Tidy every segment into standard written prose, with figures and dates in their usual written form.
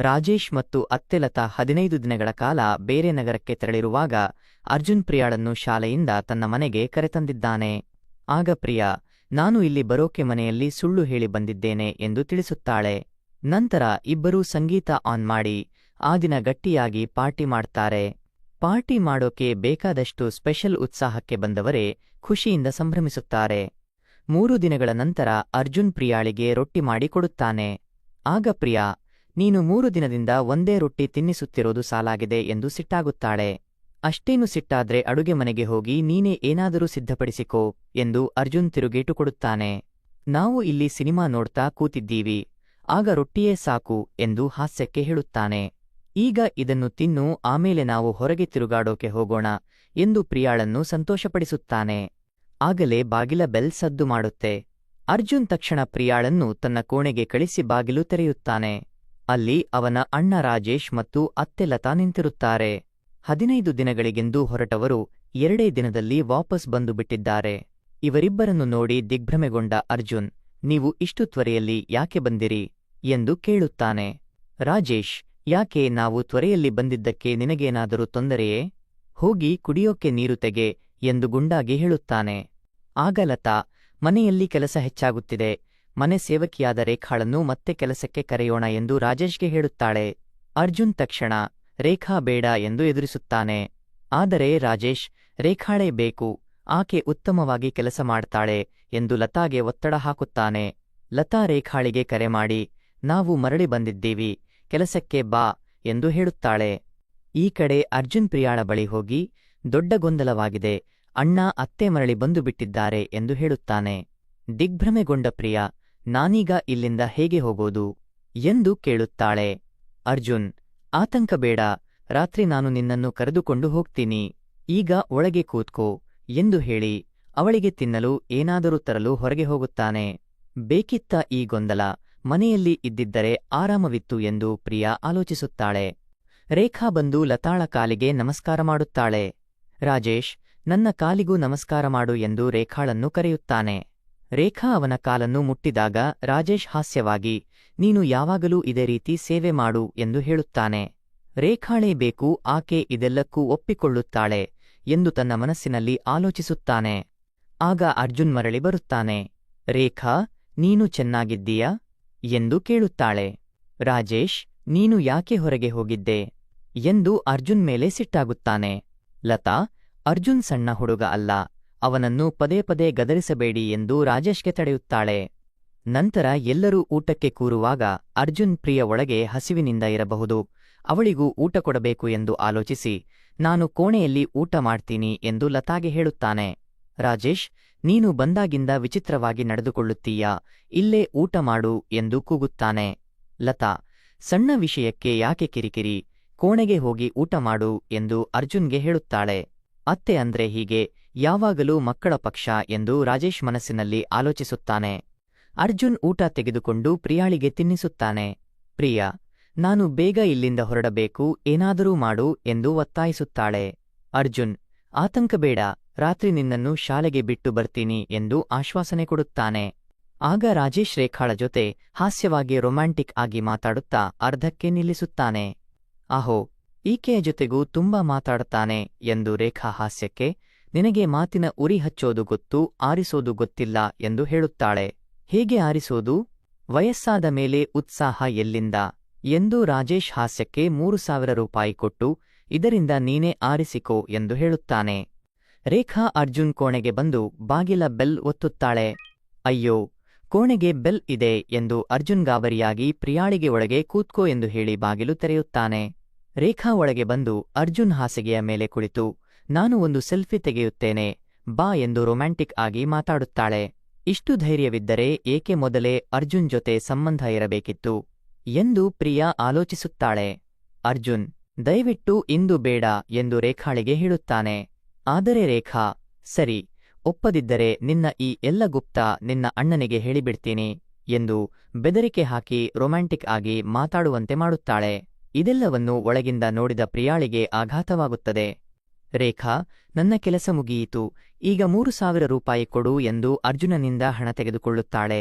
ರಾಜೇಶ್ ಮತ್ತು ಅತ್ತೆ ಲತಾ 15 ದಿನಗಳ ಕಾಲ ಬೇರೆ ನಗರಕ್ಕೆ ತೆರಳಿರುವಾಗ ಅರ್ಜುನ್ ಪ್ರಿಯಾಳನ್ನು ಶಾಲೆಯಿಂದ ತನ್ನ ಮನೆಗೆ ಕರೆತಂದಿದ್ದಾನೆ. ಆಗ ಪ್ರಿಯಾ, ನಾನು ಇಲ್ಲಿ ಬರೋಕೆ ಮನೆಯಲ್ಲಿ ಸುಳ್ಳು ಹೇಳಿ ಬಂದಿದ್ದೇನೆ ಎಂದು ತಿಳಿಸುತ್ತಾಳೆ. ನಂತರ ಇಬ್ಬರೂ ಸಂಗೀತ ಆನ್ ಮಾಡಿ ಆ ದಿನ ಗಟ್ಟಿಯಾಗಿ ಪಾರ್ಟಿ ಮಾಡ್ತಾರೆ. ಪಾರ್ಟಿ ಮಾಡೋಕೆ ಬೇಕಾದಷ್ಟು ಸ್ಪೆಷಲ್ ಉತ್ಸಾಹಕ್ಕೆ ಬಂದವರೇ ಖುಷಿಯಿಂದ ಸಂಭ್ರಮಿಸುತ್ತಾರೆ. 3 ದಿನಗಳ ನಂತರ ಅರ್ಜುನ್ ಪ್ರಿಯಾಳಿಗೆ ರೊಟ್ಟಿ ಮಾಡಿ ಕೊಡುತ್ತಾನೆ. ಆಗ ಪ್ರಿಯಾ, ನೀನು 3 ದಿನದಿಂದ ಒಂದೇ ರೊಟ್ಟಿ ತಿನ್ನಿಸುತ್ತಿರೋದು ಸಾಲಾಗಿದೆ ಎಂದು ಸಿಟ್ಟಾಗುತ್ತಾಳೆ. ಅಷ್ಟೇನು ಸಿಟ್ಟಾದ್ರೆ ಅಡುಗೆ ಮನೆಗೆ ಹೋಗಿ ನೀನೇ ಏನಾದರೂ ಸಿದ್ಧಪಡಿಸಿಕೋ ಎಂದು ಅರ್ಜುನ್ ತಿರುಗೇಟು ಕೊಡುತ್ತಾನೆ. ನಾವು ಇಲ್ಲಿ ಸಿನಿಮಾ ನೋಡ್ತಾ ಕೂತಿದ್ದೀವಿ, ಆಗ ರೊಟ್ಟಿಯೇ ಸಾಕು ಎಂದು ಹಾಸ್ಯಕ್ಕೆ ಹೇಳುತ್ತಾನೆ. ಈಗ ಇದನ್ನು ತಿನ್ನು, ಆಮೇಲೆ ನಾವು ಹೊರಗೆ ತಿರುಗಾಡೋಕೆ ಹೋಗೋಣ ಎಂದು ಪ್ರಿಯಾಳನ್ನು ಸಂತೋಷಪಡಿಸುತ್ತಾನೆ. ಆಗಲೇ ಬಾಗಿಲ ಬೆಲ್ ಸದ್ದು ಮಾಡುತ್ತೆ. ಅರ್ಜುನ್ ತಕ್ಷಣ ಪ್ರಿಯಾಳನ್ನು ತನ್ನ ಕೋಣೆಗೆ ಕಳಿಸಿ ಬಾಗಿಲು ತೆರೆಯುತ್ತಾನೆ. ಅಲ್ಲಿ ಅವನ ಅಣ್ಣ ರಾಜೇಶ್ ಮತ್ತು ಅತ್ತೆ ಲತಾ ನಿಂತಿರುತ್ತಾರೆ. 15 ದಿನಗಳಿಗೆಂದು ಹೊರಟವರು 2 ದಿನದಲ್ಲಿ ವಾಪಸ್ ಬಂದು ಬಿಟ್ಟಿದ್ದಾರೆ. ಇವರಿಬ್ಬರನ್ನು ನೋಡಿ ದಿಗ್ಭ್ರಮೆಗೊಂಡ ಅರ್ಜುನ್, ನೀವು ಇಷ್ಟು ತ್ವರೆಯಲ್ಲಿ ಯಾಕೆ ಬಂದಿರಿ ಎಂದು ಕೇಳುತ್ತಾನೆ. ರಾಜೇಶ್, ಯಾಕೆ, ನಾವು ತ್ವರೆಯಲ್ಲಿ ಬಂದಿದ್ದಕ್ಕೆ ನಿನಗೇನಾದರೂ ತೊಂದರೆಯೇ? ಹೋಗಿ ಕುಡಿಯೋಕೆ ನೀರು ತೆಗೆ ಎಂದು ಗುಂಡಾಗಿ ಹೇಳುತ್ತಾನೆ. ಆಗ ಲತಾ, ಮನೆಯಲ್ಲಿ ಕೆಲಸ ಹೆಚ್ಚಾಗುತ್ತಿದೆ, ಮನೆ ಸೇವಕಿಯಾದ ರೇಖಾಳನ್ನು ಮತ್ತೆ ಕೆಲಸಕ್ಕೆ ಕರೆಯೋಣ ಎಂದು ರಾಜೇಶ್ಗೆ ಹೇಳುತ್ತಾಳೆ. ಅರ್ಜುನ್ ತಕ್ಷಣ ರೇಖಾ ಬೇಡ ಎಂದು ಎದುರಿಸುತ್ತಾನೆ. ಆದರೆ ರಾಜೇಶ್, ರೇಖಾಳೇ ಬೇಕು, ಆಕೆ ಉತ್ತಮವಾಗಿ ಕೆಲಸ ಮಾಡ್ತಾಳೆ ಎಂದು ಲತಾಗೆ ಒತ್ತಡ ಹಾಕುತ್ತಾನೆ. ಲತಾ ರೇಖಾಳಿಗೆ ಕರೆ ಮಾಡಿ, ನಾವು ಮರಳಿ ಬಂದಿದ್ದೀವಿ, ಕೆಲಸಕ್ಕೆ ಬಾ ಎಂದು ಹೇಳುತ್ತಾಳೆ. ಈ ಕಡೆ ಅರ್ಜುನ್ ಪ್ರಿಯಾಳ ಬಳಿ ಹೋಗಿ, ದೊಡ್ಡ ಗೊಂದಲವಾಗಿದೆ, ಅಣ್ಣ ಅತ್ತೆ ಮರಳಿ ಬಂದು ಬಿಟ್ಟಿದ್ದಾರೆ ಎಂದು ಹೇಳುತ್ತಾನೆ. ದಿಗ್ಭ್ರಮೆಗೊಂಡ ಪ್ರಿಯಾ, ನಾನೀಗ ಇಲ್ಲಿಂದ ಹೇಗೆ ಹೋಗೋದು ಎಂದು ಕೇಳುತ್ತಾಳೆ. ಅರ್ಜುನ್, ಆತಂಕ ಬೇಡ, ರಾತ್ರಿ ನಾನು ನಿನ್ನನ್ನು ಕರೆದುಕೊಂಡು ಹೋಗ್ತೀನಿ, ಈಗ ಒಳಗೆ ಕೂತ್ಕೋ ಎಂದು ಹೇಳಿ ಅವಳಿಗೆ ತಿನ್ನಲು ಏನಾದರೂ ತರಲು ಹೊರಗೆ ಹೋಗುತ್ತಾನೆ. ಬೇಕಿತ್ತ ಈ ಗೊಂದಲ, ಮನೆಯಲ್ಲಿ ಇದ್ದಿದ್ದರೆ ಆರಾಮವಿತ್ತು ಎಂದು ಪ್ರಿಯಾ ಆಲೋಚಿಸುತ್ತಾಳೆ. ರೇಖಾ ಬಂದು ಲತಾಳ ಕಾಲಿಗೆ ನಮಸ್ಕಾರ ಮಾಡುತ್ತಾಳೆ. ರಾಜೇಶ್, ನನ್ನ ಕಾಲಿಗೂ ನಮಸ್ಕಾರ ಮಾಡು ಎಂದು ರೇಖಾಳನ್ನು ಕರೆಯುತ್ತಾನೆ. ರೇಖಾ ಅವನ ಕಾಲನ್ನು ಮುಟ್ಟಿದಾಗ ರಾಜೇಶ್ ಹಾಸ್ಯವಾಗಿ, ನೀನು ಯಾವಾಗಲೂ ಇದೇ ರೀತಿ ಸೇವೆ ಮಾಡು ಎಂದು ಹೇಳುತ್ತಾನೆ. ರೇಖಾಳೇ ಬೇಕು, ಆಕೆ ಇದೆಲ್ಲಕ್ಕೂ ಒಪ್ಪಿಕೊಳ್ಳುತ್ತಾಳೆ ಎಂದು ತನ್ನ ಮನಸ್ಸಿನಲ್ಲಿ ಆಲೋಚಿಸುತ್ತಾನೆ. ಆಗ ಅರ್ಜುನ್ ಮರಳಿ ಬರುತ್ತಾನೆ. ರೇಖಾ, ನೀನು ಚೆನ್ನಾಗಿದ್ದೀಯಾ ಎಂದು ಕೇಳುತ್ತಾಳೆ. ರಾಜೇಶ್, ನೀನು ಯಾಕೆ ಹೊರಗೆ ಹೋಗಿದ್ದೆ ಎಂದು ಅರ್ಜುನ್ ಮೇಲೆ ಸಿಟ್ಟಾಗುತ್ತಾನೆ. ಲತಾ, ಅರ್ಜುನ್ ಸಣ್ಣ ಹುಡುಗ ಅಲ್ಲ, ಅವನನ್ನು ಪದೇ ಪದೇ ಗದರಿಸಬೇಡಿ ಎಂದು ರಾಜೇಶ್ಗೆ ತಡೆಯುತ್ತಾಳೆ. ನಂತರ ಎಲ್ಲರೂ ಊಟಕ್ಕೆ ಕೂರುವಾಗ ಅರ್ಜುನ್ ಪ್ರಿಯ ಒಳಗೆ ಹಸಿವಿನಿಂದ ಇರಬಹುದು, ಅವಳಿಗೂ ಊಟ ಕೊಡಬೇಕು ಎಂದು ಆಲೋಚಿಸಿ, ನಾನು ಕೋಣೆಯಲ್ಲಿ ಊಟ ಮಾಡ್ತೀನಿ ಎಂದು ಲತಾಗೆ ಹೇಳುತ್ತಾನೆ. ರಾಜೇಶ್, ನೀನು ಬಂದಾಗಿಂದ ವಿಚಿತ್ರವಾಗಿ ನಡೆದುಕೊಳ್ಳುತ್ತೀಯಾ, ಇಲ್ಲೇ ಊಟ ಮಾಡು ಎಂದು ಕೂಗುತ್ತಾನೆ. ಲತಾ, ಸಣ್ಣ ವಿಷಯಕ್ಕೆ ಯಾಕೆ ಕಿರಿಕಿರಿ, ಕೋಣೆಗೆ ಹೋಗಿ ಊಟ ಮಾಡು ಎಂದು ಅರ್ಜುನ್ಗೆ ಹೇಳುತ್ತಾಳೆ. ಅತ್ತೆ ಅಂದ್ರೆ ಹೀಗೆ, ಯಾವಾಗಲೂ ಮಕ್ಕಳ ಪಕ್ಷ ಎಂದು ರಾಜೇಶ್ ಮನಸ್ಸಿನಲ್ಲಿ ಆಲೋಚಿಸುತ್ತಾನೆ. ಅರ್ಜುನ್ ಊಟ ತೆಗೆದುಕೊಂಡು ಪ್ರಿಯಾಳಿಗೆ ತಿನ್ನಿಸುತ್ತಾನೆ. ಪ್ರಿಯಾ, ನಾನು ಬೇಗ ಇಲ್ಲಿಂದ ಹೊರಡಬೇಕು, ಏನಾದರೂ ಮಾಡು ಎಂದು ಒತ್ತಾಯಿಸುತ್ತಾಳೆ. ಅರ್ಜುನ್, ಆತಂಕ ಬೇಡ, ರಾತ್ರಿ ನಿನ್ನನ್ನು ಶಾಲೆಗೆ ಬಿಟ್ಟು ಬರ್ತೀನಿ ಎಂದು ಆಶ್ವಾಸನೆ ಕೊಡುತ್ತಾನೆ. ಆಗ ರಾಜೇಶ್ ರೇಖಾಳ ಜೊತೆ ಹಾಸ್ಯವಾಗಿ ರೊಮ್ಯಾಂಟಿಕ್ ಆಗಿ ಮಾತಾಡುತ್ತಾ ಅರ್ಧಕ್ಕೆ ನಿಲ್ಲಿಸುತ್ತಾನೆ. ಆಹೋ, ಈಕೆಯ ಜೊತೆಗೂ ತುಂಬಾ ಮಾತಾಡುತ್ತಾನೆ ಎಂದು ರೇಖಾ ಹಾಸ್ಯಕ್ಕೆ, ನಿನಗೆ ಮಾತಿನ ಉರಿ ಹಚ್ಚೋದು ಗೊತ್ತು, ಆರಿಸೋದು ಗೊತ್ತಿಲ್ಲ ಎಂದು ಹೇಳುತ್ತಾಳೆ. ಹೇಗೆ ಆರಿಸೋದು, ವಯಸ್ಸಾದ ಮೇಲೆ ಉತ್ಸಾಹ ಎಲ್ಲಿಂದ ಎಂದು ರಾಜೇಶ್ ಹಾಸ್ಯಕ್ಕೆ 3,000 ರೂಪಾಯಿ ಕೊಟ್ಟು, ಇದರಿಂದ ನೀನೇ ಆರಿಸಿಕೋ ಎಂದು ಹೇಳುತ್ತಾನೆ. ರೇಖಾ ಅರ್ಜುನ್ ಕೋಣೆಗೆ ಬಂದು ಬಾಗಿಲ ಬೆಲ್ ಒತ್ತುತ್ತಾಳೆ. ಅಯ್ಯೋ, ಕೋಣೆಗೆ ಬೆಲ್ ಇದೆ ಎಂದು ಅರ್ಜುನ್ ಗಾಬರಿಯಾಗಿ ಪ್ರಿಯಾಳಿಗೆ ಒಳಗೆ ಕೂತ್ಕೋ ಎಂದು ಹೇಳಿ ಬಾಗಿಲು ತೆರೆಯುತ್ತಾನೆ. ರೇಖಾ ಒಳಗೆ ಬಂದು ಅರ್ಜುನ್ ಹಾಸಿಗೆಯ ಮೇಲೆ ಕುಳಿತು, ನಾನು ಒಂದು ಸೆಲ್ಫಿ ತೆಗೆಯುತ್ತೇನೆ ಬಾ ಎಂದು ರೊಮ್ಯಾಂಟಿಕ್ ಆಗಿ ಮಾತಾಡುತ್ತಾಳೆ. ಇಷ್ಟು ಧೈರ್ಯವಿದ್ದರೆ ಏಕೆ ಮೊದಲೇ ಅರ್ಜುನ್ ಜೊತೆ ಸಂಬಂಧ ಇರಬೇಕಿತ್ತು ಎಂದು ಪ್ರಿಯಾ ಆಲೋಚಿಸುತ್ತಾಳೆ. ಅರ್ಜುನ್, ದಯವಿಟ್ಟು ಇಂದು ಬೇಡ ಎಂದು ರೇಖಾಳಿಗೆ ಹೇಳುತ್ತಾನೆ. ಆದರೆ ರೇಖಾ, ಸರಿ, ಒಪ್ಪದಿದ್ದರೆ ನಿನ್ನ ಈ ಎಲ್ಲ ಗುಪ್ತ ನಿನ್ನ ಅಣ್ಣನಿಗೆ ಹೇಳಿಬಿಡ್ತೀನಿ ಎಂದು ಬೆದರಿಕೆ ಹಾಕಿ ರೊಮ್ಯಾಂಟಿಕ್ ಆಗಿ ಮಾತಾಡುವಂತೆ ಮಾಡುತ್ತಾಳೆ. ಇದೆಲ್ಲವನ್ನು ಒಳಗಿಂದ ನೋಡಿದ ಪ್ರಿಯಾಳಿಗೆ ಆಘಾತವಾಗುತ್ತದೆ. ರೇಖಾ, ನನ್ನ ಕೆಲಸ ಮುಗಿಯಿತು, ಈಗ 3,000 ರೂಪಾಯಿ ಕೊಡು ಎಂದು ಅರ್ಜುನನಿಂದ ಹಣ ತೆಗೆದುಕೊಳ್ಳುತ್ತಾಳೆ.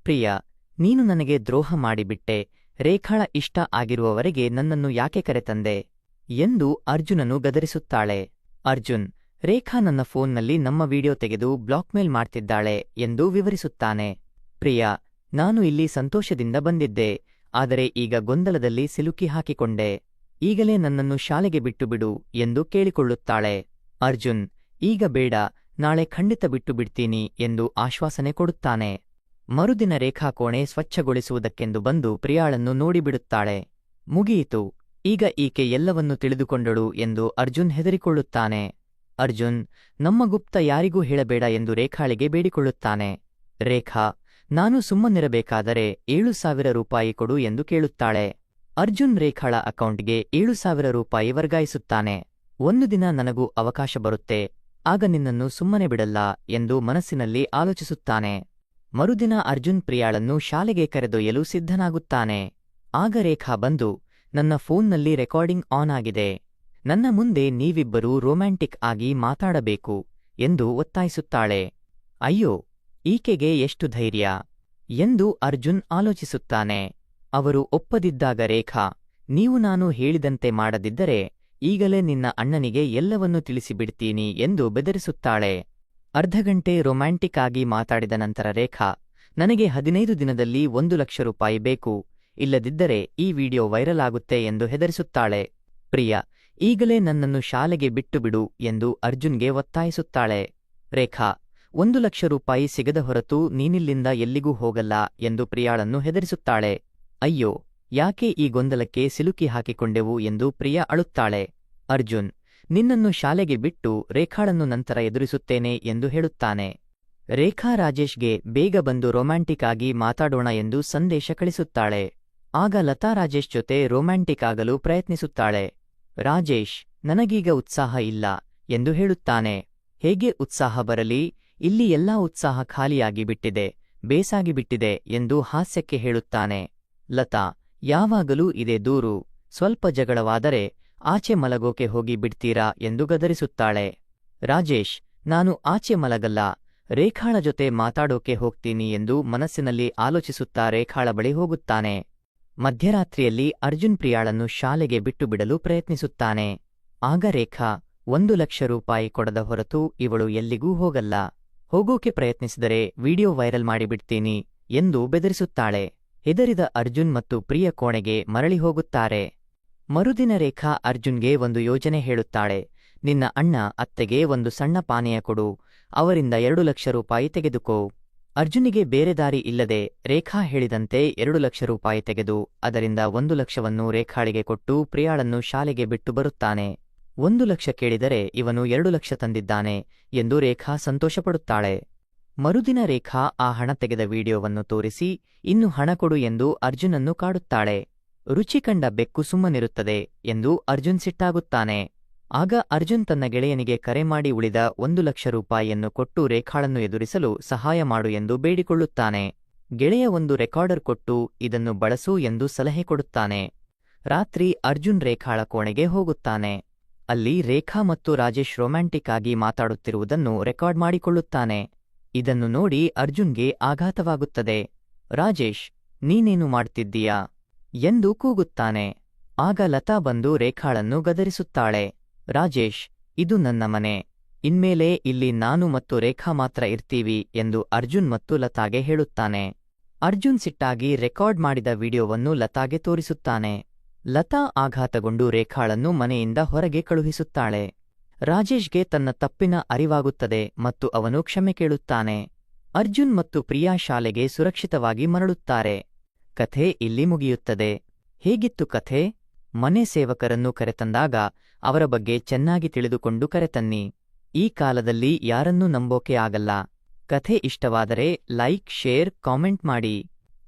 ಪ್ರಿಯಾ, ನೀನು ನನಗೆ ದ್ರೋಹ ಮಾಡಿಬಿಟ್ಟೆ, ರೇಖಾಳ ಇಷ್ಟ ಆಗಿರುವವರೆಗೆ ನನ್ನನ್ನು ಯಾಕೆ ಕರೆತಂದೆ ಎಂದು ಅರ್ಜುನನು ಗದರಿಸುತ್ತಾಳೆ. ಅರ್ಜುನ್, ರೇಖಾ ನನ್ನ ಫೋನ್ನಲ್ಲಿ ನಮ್ಮ ವಿಡಿಯೋ ತೆಗೆದು ಬ್ಲಾಕ್ಮೇಲ್ ಮಾಡ್ತಿದ್ದಾಳೆ ಎಂದು ವಿವರಿಸುತ್ತಾನೆ. ಪ್ರಿಯಾ, ನಾನು ಇಲ್ಲಿ ಸಂತೋಷದಿಂದ ಬಂದಿದ್ದೆ, ಆದರೆ ಈಗ ಗೊಂದಲದಲ್ಲಿ ಸಿಲುಕಿ ಹಾಕಿಕೊಂಡೆ. ಈಗಲೇ ನನ್ನನ್ನು ಶಾಲೆಗೆ ಬಿಟ್ಟು ಬಿಡು ಎಂದು ಕೇಳಿಕೊಳ್ಳುತ್ತಾಳೆ. ಅರ್ಜುನ್, ಈಗ ಬೇಡ, ನಾಳೆ ಖಂಡಿತ ಬಿಟ್ಟು ಬಿಡ್ತೀನಿ ಎಂದು ಆಶ್ವಾಸನೆ ಕೊಡುತ್ತಾನೆ. ಮರುದಿನ ರೇಖಾ ಕೋಣೆ ಸ್ವಚ್ಛಗೊಳಿಸುವುದಕ್ಕೆಂದು ಬಂದು ಪ್ರಿಯಾಳನ್ನು ನೋಡಿಬಿಡುತ್ತಾಳೆ. ಮುಗಿಯಿತು, ಈಗ ಈಕೆ ಎಲ್ಲವನ್ನೂ ತಿಳಿದುಕೊಂಡಳು ಎಂದು ಅರ್ಜುನ್ ಹೆದರಿಕೊಳ್ಳುತ್ತಾನೆ. ಅರ್ಜುನ್, ನಮ್ಮ ಗುಪ್ತ ಯಾರಿಗೂ ಹೇಳಬೇಡ ಎಂದು ರೇಖಾಳಿಗೆ ಬೇಡಿಕೊಳ್ಳುತ್ತಾನೆ. ರೇಖಾ, ನಾನು ಸುಮ್ಮನಿರಬೇಕಾದರೆ 7,000 ರೂಪಾಯಿ ಕೊಡು ಎಂದು ಕೇಳುತ್ತಾಳೆ. ಅರ್ಜುನ್ ರೇಖಾಳ ಅಕೌಂಟ್ಗೆ 7,000 ರೂಪಾಯಿ ವರ್ಗಾಯಿಸುತ್ತಾನೆ. ಒಂದು ದಿನ ನನಗೂ ಅವಕಾಶ ಬರುತ್ತೆ, ಆಗ ನಿನ್ನನ್ನು ಸುಮ್ಮನೆ ಬಿಡಲ್ಲ ಎಂದು ಮನಸ್ಸಿನಲ್ಲಿ ಆಲೋಚಿಸುತ್ತಾನೆ. ಮರುದಿನ ಅರ್ಜುನ್ ಪ್ರಿಯಾಳನ್ನು ಶಾಲೆಗೆ ಕರೆದೊಯ್ಯಲು ಸಿದ್ಧನಾಗುತ್ತಾನೆ. ಆಗ ರೇಖಾ ಬಂದು, ನನ್ನ ಫೋನ್ನಲ್ಲಿ ರೆಕಾರ್ಡಿಂಗ್ ಆನ್ ಆಗಿದೆ, ನನ್ನ ಮುಂದೆ ನೀವಿಬ್ಬರೂ ರೊಮ್ಯಾಂಟಿಕ್ ಆಗಿ ಮಾತಾಡಬೇಕು ಎಂದು ಒತ್ತಾಯಿಸುತ್ತಾಳೆ. ಅಯ್ಯೋ, ಈಕೆಗೆ ಎಷ್ಟು ಧೈರ್ಯ ಎಂದು ಅರ್ಜುನ್ ಆಲೋಚಿಸುತ್ತಾನೆ. ಅವರು ಒಪ್ಪದಿದ್ದಾಗ ರೇಖಾ, ನೀವು ನಾನು ಹೇಳಿದಂತೆ ಮಾಡದಿದ್ದರೆ ಈಗಲೇ ನಿನ್ನ ಅಣ್ಣನಿಗೆ ಎಲ್ಲವನ್ನೂ ತಿಳಿಸಿಬಿಡ್ತೀನಿ ಎಂದು ಬೆದರಿಸುತ್ತಾಳೆ. ಅರ್ಧಗಂಟೆ ರೊಮ್ಯಾಂಟಿಕ್ ಆಗಿ ಮಾತಾಡಿದ ನಂತರ ರೇಖಾ, ನನಗೆ 15 ದಿನದಲ್ಲಿ 1,00,000 ರೂಪಾಯಿ ಬೇಕು, ಇಲ್ಲದಿದ್ದರೆ ಈ ವಿಡಿಯೋ ವೈರಲ್ ಆಗುತ್ತೆ ಎಂದು ಹೆದರಿಸುತ್ತಾಳೆ. ಪ್ರಿಯಾ, ಈಗಲೇ ನನ್ನನ್ನು ಶಾಲೆಗೆ ಬಿಟ್ಟು ಬಿಡು ಎಂದು ಅರ್ಜುನ್ಗೆ ಒತ್ತಾಯಿಸುತ್ತಾಳೆ. ರೇಖಾ, 1,00,000 ರೂಪಾಯಿ ಸಿಗದ ಹೊರತು ನೀನಿಲ್ಲಿಂದ ಎಲ್ಲಿಗೂ ಹೋಗಲ್ಲ ಎಂದು ಪ್ರಿಯಾಳನ್ನು ಹೆದರಿಸುತ್ತಾಳೆ. ಅಯ್ಯೋ, ಯಾಕೆ ಈ ಗೊಂದಲಕ್ಕೆ ಸಿಲುಕಿ ಹಾಕಿಕೊಂಡೆವು ಎಂದು ಪ್ರಿಯಾ ಅಳುತ್ತಾಳೆ. ಅರ್ಜುನ್, ನಿನ್ನನ್ನು ಶಾಲೆಗೆ ಬಿಟ್ಟು ರೇಖಾಳನ್ನು ನಂತರ ಎದುರಿಸುತ್ತೇನೆ ಎಂದು ಹೇಳುತ್ತಾನೆ. ರೇಖಾ ರಾಜೇಶ್ಗೆ ಬೇಗ ಬಂದು ರೊಮ್ಯಾಂಟಿಕ್ ಆಗಿ ಮಾತಾಡೋಣ ಎಂದು ಸಂದೇಶ ಕಳಿಸುತ್ತಾಳೆ. ಆಗ ಲತಾ ರಾಜೇಶ್ ಜೊತೆ ರೊಮ್ಯಾಂಟಿಕ್ ಆಗಲು ಪ್ರಯತ್ನಿಸುತ್ತಾಳೆ. ರಾಜೇಶ್, ನನಗೀಗ ಉತ್ಸಾಹ ಇಲ್ಲ ಎಂದು ಹೇಳುತ್ತಾನೆ. ಹೇಗೆ ಉತ್ಸಾಹ ಬರಲಿ, ಇಲ್ಲಿ ಎಲ್ಲಾ ಉತ್ಸಾಹ ಖಾಲಿಯಾಗಿ ಬಿಟ್ಟಿದೆ, ಬೇಸಾಗಿಬಿಟ್ಟಿದೆ ಎಂದು ಹಾಸ್ಯಕ್ಕೆ ಹೇಳುತ್ತಾನೆ. ಲತಾ, ಯಾವಾಗಲೂ ಇದೇ ದೂರು, ಸ್ವಲ್ಪ ಜಗಳವಾದರೆ ಆಚೆ ಮಲಗೋಕೆ ಹೋಗಿ ಬಿಡ್ತೀರಾ ಎಂದು ಗದರಿಸುತ್ತಾಳೆ. ರಾಜೇಶ್, ನಾನು ಆಚೆ ಮಲಗಲ್ಲ, ರೇಖಾಳ ಜೊತೆ ಮಾತಾಡೋಕೆ ಹೋಗ್ತೀನಿ ಎಂದು ಮನಸ್ಸಿನಲ್ಲಿ ಆಲೋಚಿಸುತ್ತಾ ರೇಖಾಳ ಬಳಿ ಹೋಗುತ್ತಾನೆ. ಮಧ್ಯರಾತ್ರಿಯಲ್ಲಿ ಅರ್ಜುನ್ ಪ್ರಿಯಾಳನ್ನು ಶಾಲೆಗೆ ಬಿಟ್ಟು ಬಿಡಲು ಪ್ರಯತ್ನಿಸುತ್ತಾನೆ. ಆಗ ರೇಖಾ, 1,00,000 ರೂಪಾಯಿ ಕೊಡದ ಹೊರತು ಇವಳು ಎಲ್ಲಿಗೂ ಹೋಗಲ್ಲ, ಹೋಗೋಕೆ ಪ್ರಯತ್ನಿಸಿದರೆ ವಿಡಿಯೋ ವೈರಲ್ ಮಾಡಿಬಿಡ್ತೀನಿ ಎಂದು ಬೆದರಿಸುತ್ತಾಳೆ. ಹೆದರಿದ ಅರ್ಜುನ್ ಮತ್ತು ಪ್ರಿಯ ಕೋಣೆಗೆ ಮರಳಿ ಹೋಗುತ್ತಾರೆ. ಮರುದಿನ ರೇಖಾ ಅರ್ಜುನ್ಗೆ ಒಂದು ಯೋಜನೆ ಹೇಳುತ್ತಾಳೆ. ನಿನ್ನ ಅಣ್ಣ ಅತ್ತೆಗೆ ಒಂದು ಸಣ್ಣ ಪಾನೀಯ ಕೊಡು, ಅವರಿಂದ 2,00,000 ರೂಪಾಯಿ ತೆಗೆದುಕೋ. ಅರ್ಜುನಿಗೆ ಬೇರೆ ದಾರಿ ಇಲ್ಲದೆ ರೇಖಾ ಹೇಳಿದಂತೆ 2,00,000 ರೂಪಾಯಿ ತೆಗೆದು ಅದರಿಂದ 1,00,000ವನ್ನು ರೇಖಾಳಿಗೆ ಕೊಟ್ಟು ಪ್ರಿಯಾಳನ್ನು ಶಾಲೆಗೆ ಬಿಟ್ಟು ಬರುತ್ತಾನೆ. 1,00,000 ಕೇಳಿದರೆ ಇವನು 2,00,000 ತಂದಿದ್ದಾನೆ ಎಂದು ರೇಖಾ ಸಂತೋಷಪಡುತ್ತಾಳೆ. ಮರುದಿನ ರೇಖಾ ಆ ಹಣ ತೆಗೆದ ವಿಡಿಯೋವನ್ನು ತೋರಿಸಿ, ಇನ್ನು ಹಣ ಕೊಡು ಎಂದು ಅರ್ಜುನನ್ನು ಕಾಡುತ್ತಾಳೆ. ರುಚಿ ಕಂಡ ಬೆಕ್ಕು ಸುಮ್ಮನಿರುತ್ತದೆ ಎಂದು ಅರ್ಜುನ್ ಸಿಟ್ಟಾಗುತ್ತಾನೆ. ಆಗ ಅರ್ಜುನ್ ತನ್ನ ಗೆಳೆಯನಿಗೆ ಕರೆ ಮಾಡಿ ಉಳಿದ 1,00,000 ರೂಪಾಯಿಯನ್ನು ಕೊಟ್ಟು ರೇಖಾಳನ್ನು ಎದುರಿಸಲು ಸಹಾಯ ಮಾಡು ಎಂದು ಬೇಡಿಕೊಳ್ಳುತ್ತಾನೆ. ಗೆಳೆಯ ಒಂದು ರೆಕಾರ್ಡರ್ ಕೊಟ್ಟು ಇದನ್ನು ಬಳಸು ಎಂದು ಸಲಹೆ ಕೊಡುತ್ತಾನೆ. ರಾತ್ರಿ ಅರ್ಜುನ್ ರೇಖಾಳ ಕೋಣೆಗೆ ಹೋಗುತ್ತಾನೆ. ಅಲ್ಲಿ ರೇಖಾ ಮತ್ತು ರಾಜೇಶ್ ರೊಮ್ಯಾಂಟಿಕ್ ಆಗಿ ಮಾತಾಡುತ್ತಿರುವುದನ್ನು ರೆಕಾರ್ಡ್ ಮಾಡಿಕೊಳ್ಳುತ್ತಾನೆ. ಇದನ್ನು ನೋಡಿ ಅರ್ಜುನ್ಗೆ ಆಘಾತವಾಗುತ್ತದೆ. ರಾಜೇಶ್, ನೀನೇನು ಮಾಡ್ತಿದ್ದೀಯಾ ಎಂದು ಕೂಗುತ್ತಾನೆ. ಆಗ ಲತಾ ಬಂದು ರೇಖಾಳನ್ನು ಗದರಿಸುತ್ತಾಳೆ. ರಾಜೇಶ್, ಇದು ನನ್ನ ಮನೆ, ಇನ್ಮೇಲೆ ಇಲ್ಲಿ ನಾನು ಮತ್ತು ರೇಖಾ ಮಾತ್ರ ಇರ್ತೀವಿ ಎಂದು ಅರ್ಜುನ್ ಮತ್ತು ಲತಾಗೆ ಹೇಳುತ್ತಾನೆ. ಅರ್ಜುನ್ ಸಿಟ್ಟಾಗಿ ರೆಕಾರ್ಡ್ ಮಾಡಿದ ವಿಡಿಯೋವನ್ನು ಲತಾಗೆ ತೋರಿಸುತ್ತಾನೆ. ಲತಾ ಆಘಾತಗೊಂಡು ರೇಖಾಳನ್ನು ಮನೆಯಿಂದ ಹೊರಗೆ ಕಳುಹಿಸುತ್ತಾಳೆ. ರಾಜೇಶ್ಗೆ ತನ್ನ ತಪ್ಪಿನ ಅರಿವಾಗುತ್ತದೆ ಮತ್ತು ಅವನು ಕ್ಷಮೆ ಕೇಳುತ್ತಾನೆ. ಅರ್ಜುನ್ ಮತ್ತು ಪ್ರಿಯಾ ಶಾಲೆಗೆ ಸುರಕ್ಷಿತವಾಗಿ ಮರಳುತ್ತಾರೆ. ಕಥೆ ಇಲ್ಲಿ ಮುಗಿಯುತ್ತದೆ. ಹೇಗಿತ್ತು ಕಥೆ? ಮನೆ ಸೇವಕರನ್ನು ಕರೆತಂದಾಗ ಅವರ ಬಗ್ಗೆ ಚೆನ್ನಾಗಿ ತಿಳಿದುಕೊಂಡು ಕರೆತನ್ನಿ. ಈ ಕಾಲದಲ್ಲಿ ಯಾರನ್ನೂ ನಂಬೋಕೆ ಆಗಲ್ಲ. ಕಥೆ ಇಷ್ಟವಾದರೆ ಲೈಕ್, ಶೇರ್, ಕಾಮೆಂಟ್ ಮಾಡಿ.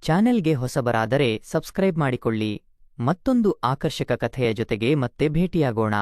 ಚಾನೆಲ್ಗೆ ಹೊಸಬರಾದರೆ ಸಬ್ಸ್ಕ್ರೈಬ್ ಮಾಡಿಕೊಳ್ಳಿ. ಮತ್ತೊಂದು ಆಕರ್ಷಕ ಕಥೆಯ ಜೊತೆಗೆ ಮತ್ತೆ ಭೇಟಿಯಾಗೋಣ.